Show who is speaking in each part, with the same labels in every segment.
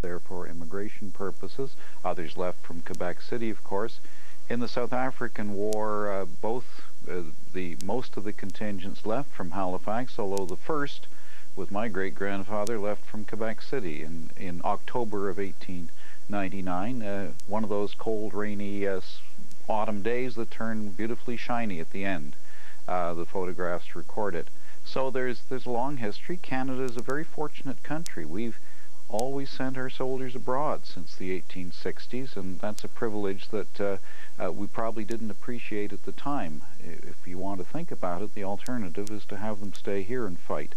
Speaker 1: there for immigration purposes. Others left from Quebec City, of course. In the South African War, most of the contingents left from Halifax, although the first, with my great-grandfather, left from Quebec City in October of 1899, one of those cold, rainy autumn days that turned beautifully shiny at the end. The photographs record it. So there's a long history. Canada is a very fortunate country. We've always sent our soldiers abroad since the 1860s, and that's a privilege that we probably didn't appreciate at the time. If you want to think about it, the alternative is to have them stay here and fight,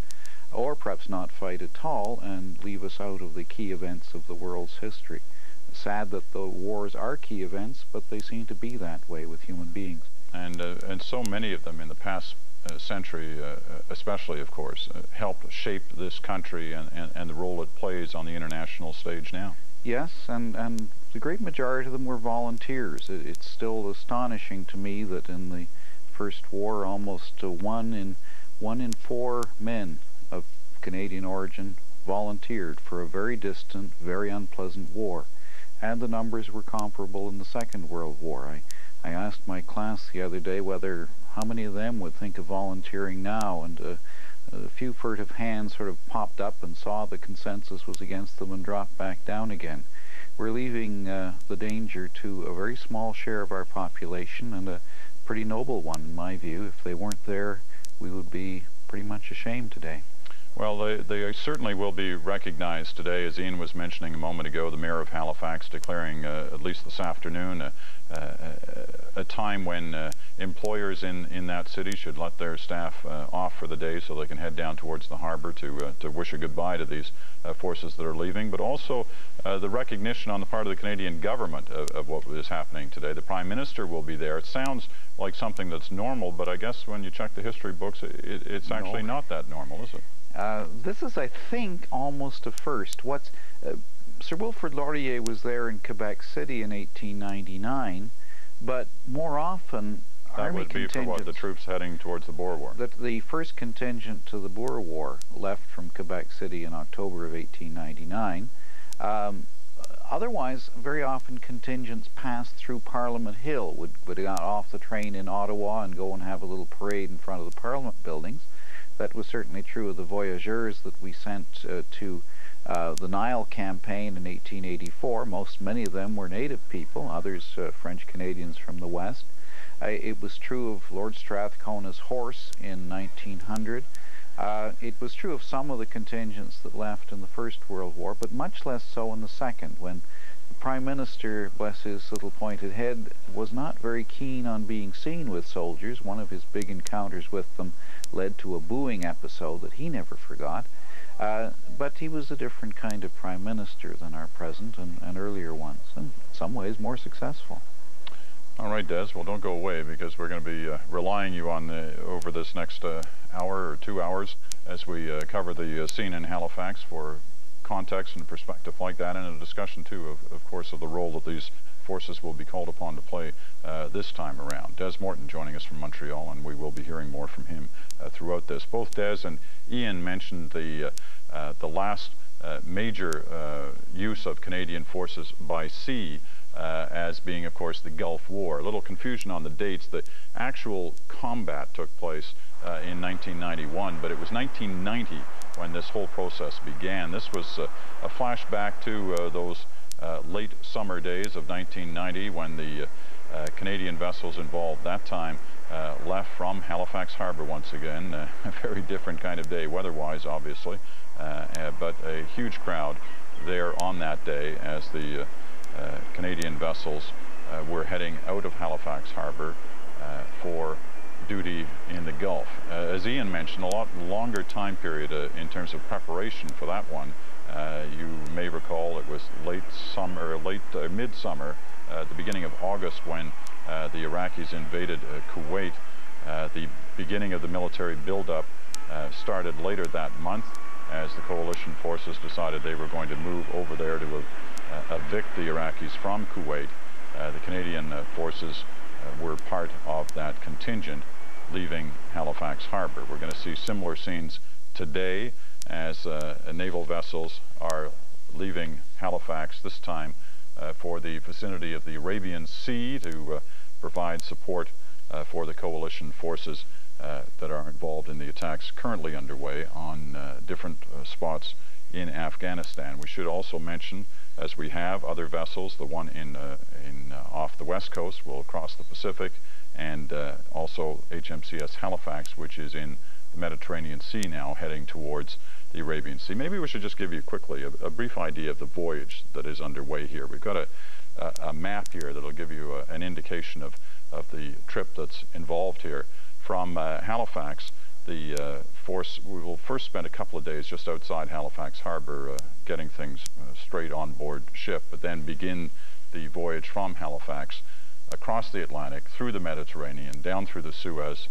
Speaker 1: or perhaps not fight at all and leave us out of the key events of the world's history. Sad that the wars are key events, but they seem to be that way with human beings.
Speaker 2: And so many of them in the past century, especially, of course, helped shape this country and the role it plays on the international stage now.
Speaker 1: Yes, and the great majority of them were volunteers. It's still astonishing to me that in the First War, almost one in four men of Canadian origin volunteered for a very distant, very unpleasant war. And the numbers were comparable in the Second World War. I asked my class the other day how many of them would think of volunteering now, and a few furtive hands sort of popped up and saw the consensus was against them and dropped back down again. We're leaving the danger to a very small share of our population, and a pretty noble one in my view. If they weren't there, we would be pretty much ashamed today.
Speaker 2: Well, they certainly will be recognized today. As Ian was mentioning a moment ago, the Mayor of Halifax declaring, at least this afternoon, a time when employers in that city should let their staff off for the day so they can head down towards the harbor to wish a goodbye to these forces that are leaving, but also the recognition on the part of the Canadian government of what is happening today. The Prime Minister will be there. It sounds like something that's normal, but I guess when you check the history books, it's actually not that normal, is it?
Speaker 1: This is, I think, almost a first. Sir Wilfrid Laurier was there in Quebec City in 1899, but more often Army contingents...
Speaker 2: That would be for what, the troops heading towards the Boer War?
Speaker 1: The first contingent to the Boer War left from Quebec City in October of 1899. Otherwise, very often contingents passed through Parliament Hill, would get off the train in Ottawa and go and have a little parade in front of the Parliament buildings. That was certainly true of the voyageurs that we sent to the Nile campaign in 1884. Many of them were native people, others French Canadians from the West. It was true of Lord Strathcona's horse in 1900. It was true of some of the contingents that left in the First World War, but much less so in the Second, when the Prime Minister, bless his little pointed head, was not very keen on being seen with soldiers. One of his big encounters with them led to a booing episode that he never forgot. But he was a different kind of Prime Minister than our present and earlier ones, and in some ways more successful.
Speaker 2: All right, Des, well, don't go away, because we're going to be relying you on over this next hour or 2 hours as we cover the scene in Halifax for context and perspective like that, and a discussion too of course of the role that these forces will be called upon to play this time around. Des Morton joining us from Montreal, and we will be hearing more from him throughout this. Both Des and Ian mentioned the last major use of Canadian forces by sea as being, of course, the Gulf War. A little confusion on the dates. The actual combat took place in 1991, but it was 1990 when this whole process began. This was a flashback to those late summer days of 1990 when the Canadian vessels involved that time left from Halifax Harbor once again. A very different kind of day weather-wise, obviously, but a huge crowd there on that day as the Canadian vessels were heading out of Halifax Harbor for duty in the Gulf. As Ian mentioned, a lot longer time period in terms of preparation for that one. You may recall it was midsummer, the beginning of August, when the Iraqis invaded Kuwait. The beginning of the military buildup started later that month as the coalition forces decided they were going to move over there to evict the Iraqis from Kuwait. The Canadian forces were part of that contingent leaving Halifax Harbor. We're going to see similar scenes today as naval vessels are leaving Halifax this time for the vicinity of the Arabian Sea to provide support for the coalition forces that are involved in the attacks currently underway on different spots in Afghanistan. We should also mention, as we have, other vessels. The one off the west coast will cross the Pacific, and also HMCS Halifax, which is in the Mediterranean Sea now, heading towards the Arabian Sea. Maybe we should just give you quickly a brief idea of the voyage that is underway here. We've got a map here that'll give you an indication of the trip that's involved here. From Halifax, the force, we will first spend a couple of days just outside Halifax Harbour getting things straight on board ship, but then begin the voyage from Halifax across the Atlantic, through the Mediterranean, down through the Suez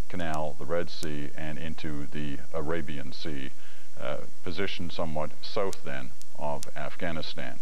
Speaker 2: Canal, the Red Sea, and into the Arabian Sea, positioned somewhat south then of Afghanistan.